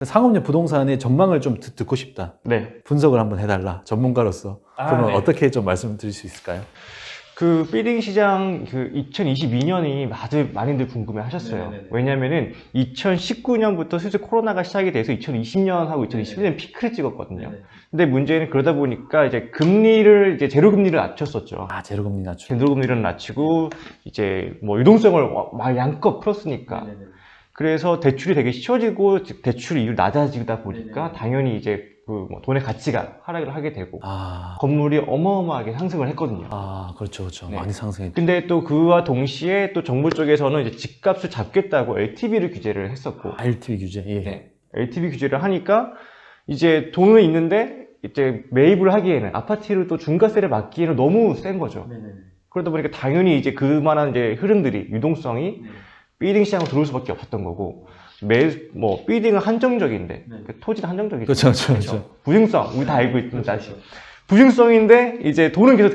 상업용 부동산의 전망을 좀 듣고 싶다. 네. 분석을 한번 해달라. 전문가로서. 그러면 네. 어떻게 좀 말씀드릴 수 있을까요? 그 빌딩 시장 2022년이 다들 많이들 궁금해 하셨어요. 네네네. 왜냐면은 2019년부터 슬슬 코로나가 시작이 돼서 2020년하고 2021년 피크를 찍었거든요. 네네. 근데 문제는 그러다 보니까 이제 금리를 이제 제로금리를 낮췄었죠. 아, 제로금리 낮추. 제로금리를 낮추고 이제 뭐 유동성을 막 양껏 풀었으니까. 네네네. 그래서 대출이 되게 쉬워지고 대출 이율이 낮아지다 보니까 네네. 당연히 이제 그 뭐 돈의 가치가 하락을 하게 되고 아, 건물이 어마어마하게 상승을 했거든요. 그렇죠, 그렇죠. 네. 많이 상승했죠. 근데 또 그와 동시에 또 정부 쪽에서는 이제 집값을 잡겠다고 LTV를 규제를 했었고, LTV 규제. 예. 네. LTV 규제를 하니까 이제 돈은 있는데 이제 매입을 하기에는 아파트를 또 중과세를 맞기에는 너무 센 거죠. 네네네. 그러다 보니까 당연히 이제 그만한 이제 흐름들이 유동성이 네. 빌딩 시장으로 들어올 수밖에 없었던 거고, 뭐 빌딩은 한정적인데 네. 그 토지는 한정적이죠. 그렇죠, 그렇죠, 그렇죠. 부증성 우리 다 알고 있는 사실. 부증성인데 이제 돈은 계속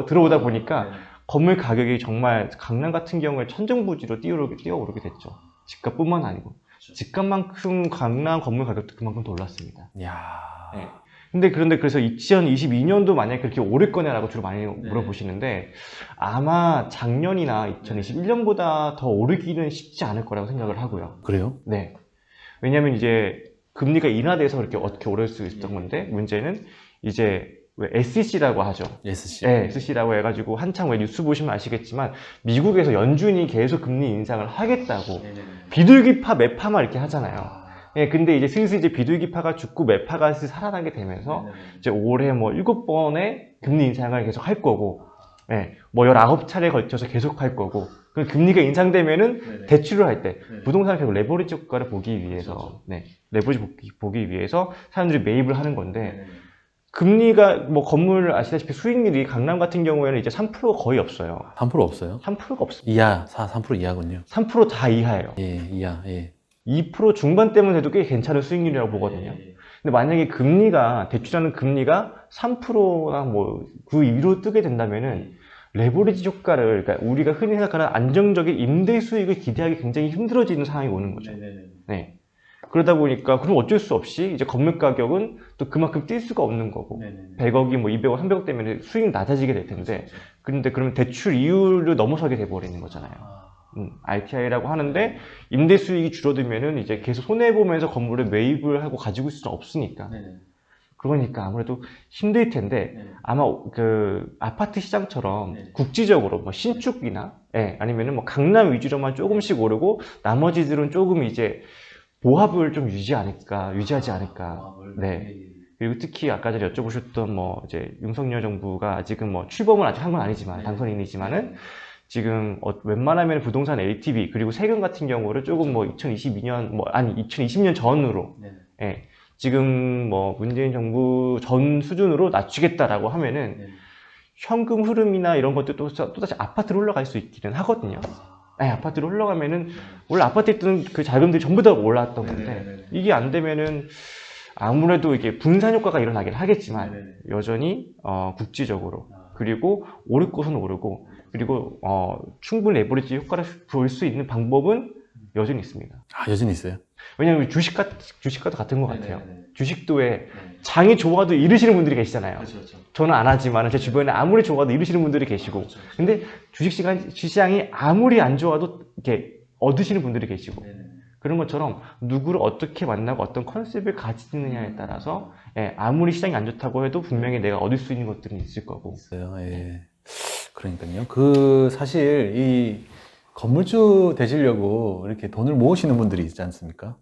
들어오다 보니까 네네. 건물 가격이 정말 강남 같은 경우에 천정부지로 뛰어오르게 됐죠. 집값뿐만 아니고 그렇죠. 집값만큼 강남 건물 가격도 그만큼 더 올랐습니다. 이야. 네. 그런데 그래서 2022년도 만약에 그렇게 오를 거냐라고 주로 많이 물어보시는데 아마 작년이나 2021년보다 더 오르기는 쉽지 않을 거라고 생각을 하고요. 그래요? 네. 왜냐면 이제 금리가 인하돼서 이렇게 어떻게 오를 수 있었던 건데 문제는 이제 왜 SEC라고 하죠. SC. 네, SC라고 해가지고 한창 왜 뉴스 보시면 아시겠지만 미국에서 연준이 계속 금리 인상을 하겠다고 네네네. 비둘기파 매파만 이렇게 하잖아요. 아. 예, 근데 이제 슬슬 이제 비둘기파가 죽고 매파가 슬슬 살아나게 되면서 네네네. 이제 올해 뭐 7번의 금리 인상을 계속 할 거고, 예, 뭐 19차례에 걸쳐서 계속 할 거고, 그 금리가 인상되면은 네네. 대출을 할 때 네네. 부동산 계속 레버리지 효과를 보기 위해서, 그렇죠. 네, 레버리지 보기 위해서 사람들이 매입을 하는 건데, 네네네. 금리가 뭐 건물 아시다시피 수익률이 강남 같은 경우에는 이제 3%가 거의 없어요. 3% 없어요? 3%가 없어요. 이하, 3% 이하군요. 3% 다 이하예요. 예, 이하, 예. 2% 중반대면 돼도 꽤 괜찮은 수익률이라고 보거든요. 예. 근데 만약에 대출하는 금리가 3%나 뭐 그 위로 뜨게 된다면은 레버리지 효과를, 그러니까 우리가 흔히 생각하는 안정적인 임대 수익을 기대하기 굉장히 힘들어지는 상황이 오는 거죠. 네네네. 네. 그러다 보니까 그럼 어쩔 수 없이 이제 건물 가격은 또 그만큼 뛸 수가 없는 거고 네네네. 100억이 뭐 200억, 300억 되면 수익이 낮아지게 될 텐데 그렇죠. 그런데 그러면 대출 이율을 넘어서게 돼버리는 거잖아요. 아. RTI라고 하는데 임대 수익이 줄어들면은 이제 계속 손해 보면서 건물을 매입을 하고 가지고 있을 수는 없으니까. 네네. 그러니까 아무래도 힘들 텐데 네네. 아마 그 아파트 시장처럼 네. 국지적으로 뭐 신축이나 아니면은 뭐 강남 위주로만 조금씩 오르고 나머지들은 조금 이제 보합을 좀 유지하지 않을까. 아, 네. 예. 그리고 특히 아까 전에 여쭤보셨던 뭐 이제 윤석열 정부가 아직은 뭐 출범을 아직 한 건 아니지만 네. 당선인이지만은 지금 웬만하면 부동산 LTV 그리고 세금 같은 경우를 조금 뭐 2020년 전으로 네네. 지금 뭐 문재인 정부 전 수준으로 낮추겠다라고 하면은 네네. 현금 흐름이나 이런 것도 또다시 아파트로 올라갈 수 있기는 하거든요. 아파트로 올라가면은 원래 아파트에 뜨는 그 자금들이 전부 다 올라왔던 건데 네네네. 이게 안 되면은 아무래도 이게 분산 효과가 일어나긴 하겠지만 네네네. 여전히 국지적으로 아. 그리고 오를 곳은 오르고 그리고 충분히 레버리지 효과를 볼 수 있는 방법은 여전히 있습니다. 아, 여전히 있어요? 왜냐하면 주식과도 같은 것 같아요. 네네네. 주식도 왜 네. 장이 좋아도 잃으시는 분들이 계시잖아요. 그렇죠, 그렇죠. 저는 안 하지만 제 주변에 아무리 좋아도 잃으시는 분들이 계시고 그렇죠, 그렇죠. 근데 주식시장이 아무리 안 좋아도 이렇게 얻으시는 분들이 계시고 네네. 그런 것처럼 누구를 어떻게 만나고 어떤 컨셉을 가지느냐에 따라서 아무리 시장이 안 좋다고 해도 분명히 내가 얻을 수 있는 것들은 있을 거고. 있어요. 예. 그러니까요. 그 사실 이 건물주 되시려고 이렇게 돈을 모으시는 분들이 있지 않습니까?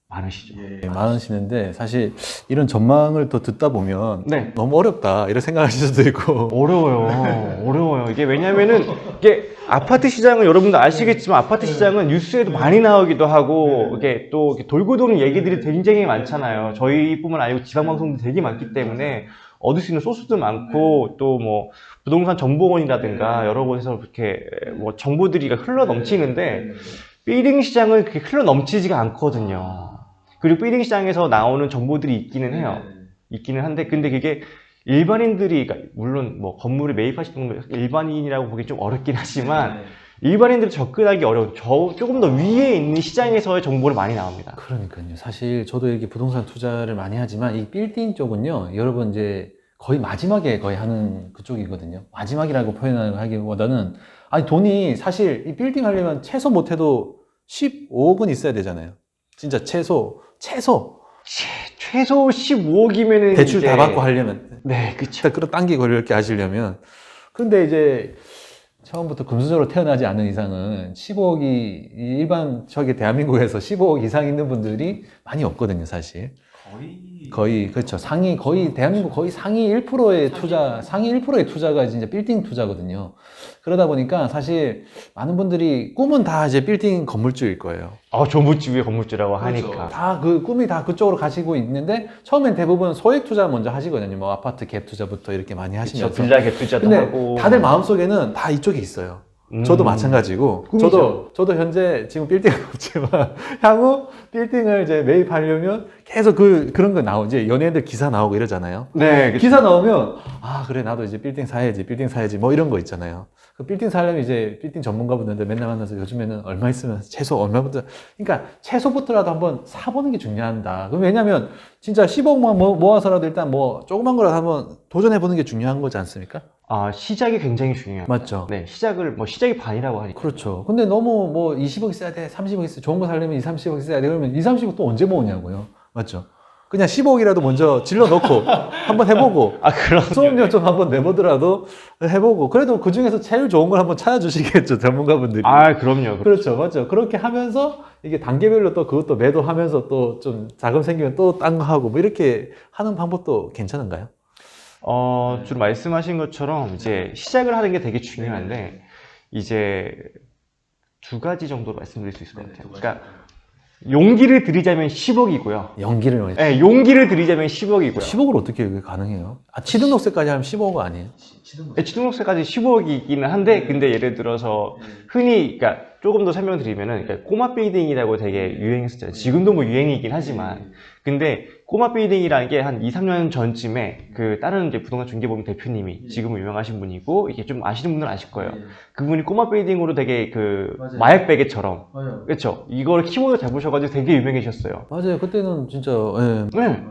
많으시죠. 예, 많으시는데 사실 이런 전망을 더 듣다 보면 네. 너무 어렵다 이런 생각하실 수도 있고. 어려워요. 이게 왜냐면은 이게 아파트 시장은 여러분도 아시겠지만 아파트 시장은 뉴스에도 많이 나오기도 하고 이게 또 이렇게 돌고 도는 얘기들이 굉장히 많잖아요. 저희뿐만 아니고 지방 방송도 되게 많기 때문에 얻을 수 있는 소스도 많고 또 뭐 부동산 정보원이라든가 여러 곳에서 이렇게 뭐 정보들이 흘러 넘치는데 빌딩 시장은 그렇게 흘러 넘치지가 않거든요. 그리고 빌딩 시장에서 나오는 정보들이 있기는 해요. 있기는 한데 근데 그게 일반인들이 그러니까 물론 뭐 건물을 매입하시는 분 일반인이라고 보기 좀 어렵긴 하지만 일반인들 접근하기 어려운 조금 더 위에 있는 시장에서의 정보를 많이 나옵니다. 그러니까요. 사실 저도 이렇게 부동산 투자를 많이 하지만 이 빌딩 쪽은요, 여러분 이제 거의 마지막에 거의 하는 그쪽이거든요. 마지막이라고 표현하기보다는 아니 돈이 사실 이 빌딩 하려면 최소 못해도 15억은 있어야 되잖아요. 진짜 최소 최소 15억이면은 대출 다 받고 하려면 네, 그쵸. 일단 끌어당기고 이렇게 하시려면 근데 이제 처음부터 금수저로 태어나지 않는 이상은 15억이 일반 저기 대한민국에서 15억 이상 있는 분들이 많이 없거든요, 사실. 거의 그렇죠. 거의 대한민국 거의 상위 1%의 투자, 상위 1%의 투자가 진짜 빌딩 투자거든요. 그러다 보니까 사실 많은 분들이 꿈은 다 이제 빌딩 건물주일 거예요. 전부지 위에 건물주라고 하니까. 다 그 꿈이 다 그쪽으로 가시고 있는데 처음엔 대부분 소액 투자 먼저 하시거든요. 뭐 아파트 갭 투자부터 이렇게 많이 하시면서. 그쵸, 빌라 갭 투자도 근데 하고. 다들 마음속에는 다 이쪽에 있어요. 저도 마찬가지고 꿈이죠. 저도 현재 지금 빌딩은 없지만 향후 빌딩을 이제 매입하려면 계속 그런 거 나오지 연예인들 기사 나오고 이러잖아요. 네, 그쵸. 기사 나오면 아 그래 나도 이제 빌딩 사야지 뭐 이런 거 있잖아요. 그 빌딩 사려면 이제 빌딩 전문가분들 맨날 만나서 요즘에는 얼마 있으면 최소 얼마부터 그러니까 최소부터라도 한번 사보는 게 중요하다. 그럼 왜냐면 진짜 10억만 모아서라도 일단 뭐 조그만 거라도 한번 도전해보는 게 중요한 거지 않습니까? 시작이 굉장히 중요해요. 맞죠. 네, 시작이 반이라고 하니까. 그렇죠. 근데 너무 뭐 20억 있어야 돼, 30억 있어야 돼, 좋은 거 살려면 20, 30억 있어야 돼. 그러면 20, 30억 또 언제 모으냐고요. 맞죠? 그냥 10억이라도 먼저 질러 넣고 한번 해보고 그럼. 수업료 좀 한번 내보더라도 해보고 그래도 그 중에서 제일 좋은 걸 한번 찾아주시겠죠, 전문가분들이. 그럼요. 그렇죠, 맞죠. 그렇게 하면서 이게 단계별로 또 그것도 매도하면서 또 좀 자금 생기면 또 딴 거 하고 뭐 이렇게 하는 방법도 괜찮은가요? 주로 말씀하신 것처럼 이제 시작을 하는 게 되게 중요한데 이제 두 가지 정도로 말씀드릴 수 있을 것 같아요. 그러니까 용기를 들이자면 10억이고요. 연기를 네, 용기를 들이자면 10억이고요. 10억을 어떻게 그게 가능해요? 취등록세까지 하면 15억 아니에요? 취등록세까지 15억이기는 한데 근데 예를 들어서 흔히 그러니까 조금 더 설명드리면은 그러니까 꼬마 빌딩이라고 되게 유행했었잖아요. 지금도 뭐 유행이긴 하지만 근데 꼬마 빌딩이라는 게 한 2, 3년 전쯤에 그 다른 이제 부동산 중개보험 대표님이 지금은 유명하신 분이고 이게 좀 아시는 분들은 아실 거예요. 그분이 꼬마 빌딩으로 되게 그 마약 베개처럼 그렇죠. 이걸 키보드 잡으셔가지고 되게 유명해졌어요. 맞아요. 그때는 진짜 예. 네,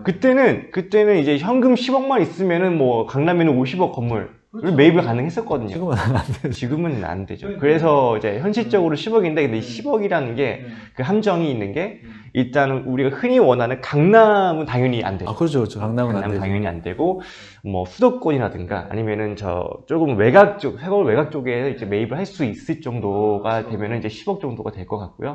그때는 이제 현금 10억만 있으면은 뭐 강남에는 50억 건물 매입이 가능했었거든요. 지금은 안 돼요. 지금은 안 되죠. 그래서 이제 현실적으로 10억인데 근데 이 10억이라는 게 그 함정이 있는 게 일단 우리가 흔히 원하는 강남은 당연히 안 되죠. 그렇죠, 그렇죠. 강남은 안 강남은 되죠. 당연히 안 되고 뭐 수도권이라든가 아니면은 조금 외곽 쪽, 서울 외곽 쪽에 이제 매입을 할 수 있을 정도가 되면은 이제 10억 정도가 될 것 같고요.